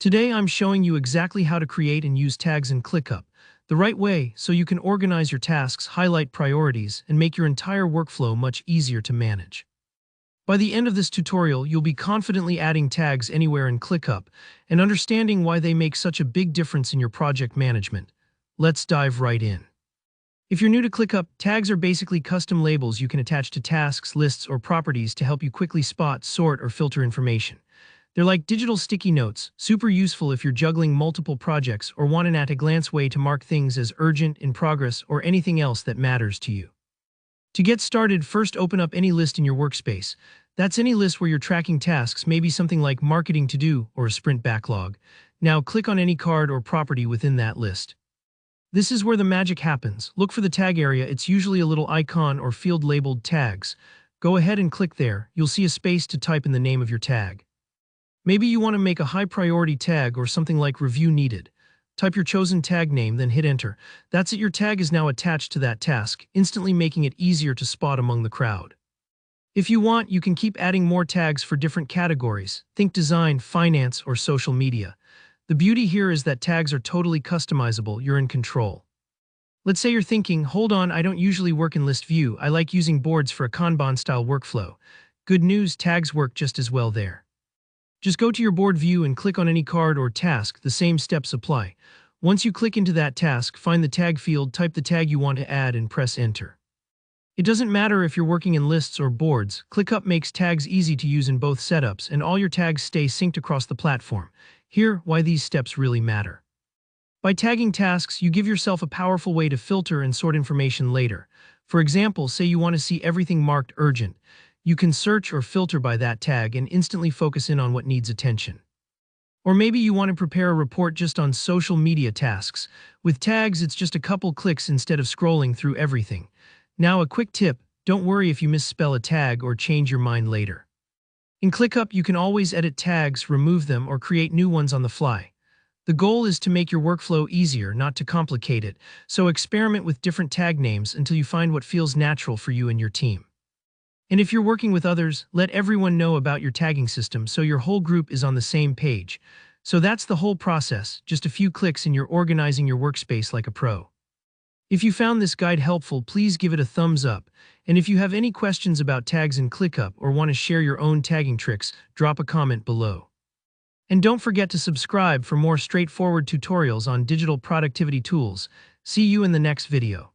Today I'm showing you exactly how to create and use tags in ClickUp, the right way so you can organize your tasks, highlight priorities, and make your entire workflow much easier to manage. By the end of this tutorial, you'll be confidently adding tags anywhere in ClickUp and understanding why they make such a big difference in your project management. Let's dive right in. If you're new to ClickUp, tags are basically custom labels you can attach to tasks, lists, or properties to help you quickly spot, sort, or filter information. They're like digital sticky notes, super useful if you're juggling multiple projects or want an at-a-glance way to mark things as urgent, in progress, or anything else that matters to you. To get started, first open up any list in your workspace. That's any list where you're tracking tasks, maybe something like marketing to-do or a sprint backlog. Now click on any card or property within that list. This is where the magic happens. Look for the tag area. It's usually a little icon or field labeled tags. Go ahead and click there. You'll see a space to type in the name of your tag. Maybe you want to make a high priority tag or something like review needed. Type your chosen tag name, then hit enter. That's it, your tag is now attached to that task, instantly making it easier to spot among the crowd. If you want, you can keep adding more tags for different categories. Think design, finance, or social media. The beauty here is that tags are totally customizable. You're in control. Let's say you're thinking, hold on, I don't usually work in list view. I like using boards for a Kanban-style workflow. Good news, tags work just as well there. Just go to your board view and click on any card or task. The same steps apply. Once you click into that task, find the tag field, type the tag you want to add, and press enter. It doesn't matter if you're working in lists or boards. ClickUp makes tags easy to use in both setups, and all your tags stay synced across the platform. Here, why these steps really matter. By tagging tasks, you give yourself a powerful way to filter and sort information later. For example, say you want to see everything marked urgent. You can search or filter by that tag and instantly focus in on what needs attention. Or maybe you want to prepare a report just on social media tasks. With tags, it's just a couple clicks instead of scrolling through everything. Now, a quick tip: don't worry if you misspell a tag or change your mind later. In ClickUp, you can always edit tags, remove them, or create new ones on the fly. The goal is to make your workflow easier, not to complicate it, so experiment with different tag names until you find what feels natural for you and your team. And if you're working with others, let everyone know about your tagging system so your whole group is on the same page. So that's the whole process, just a few clicks and you're organizing your workspace like a pro. If you found this guide helpful, please give it a thumbs up. And if you have any questions about tags in ClickUp or want to share your own tagging tricks, drop a comment below. And don't forget to subscribe for more straightforward tutorials on digital productivity tools. See you in the next video.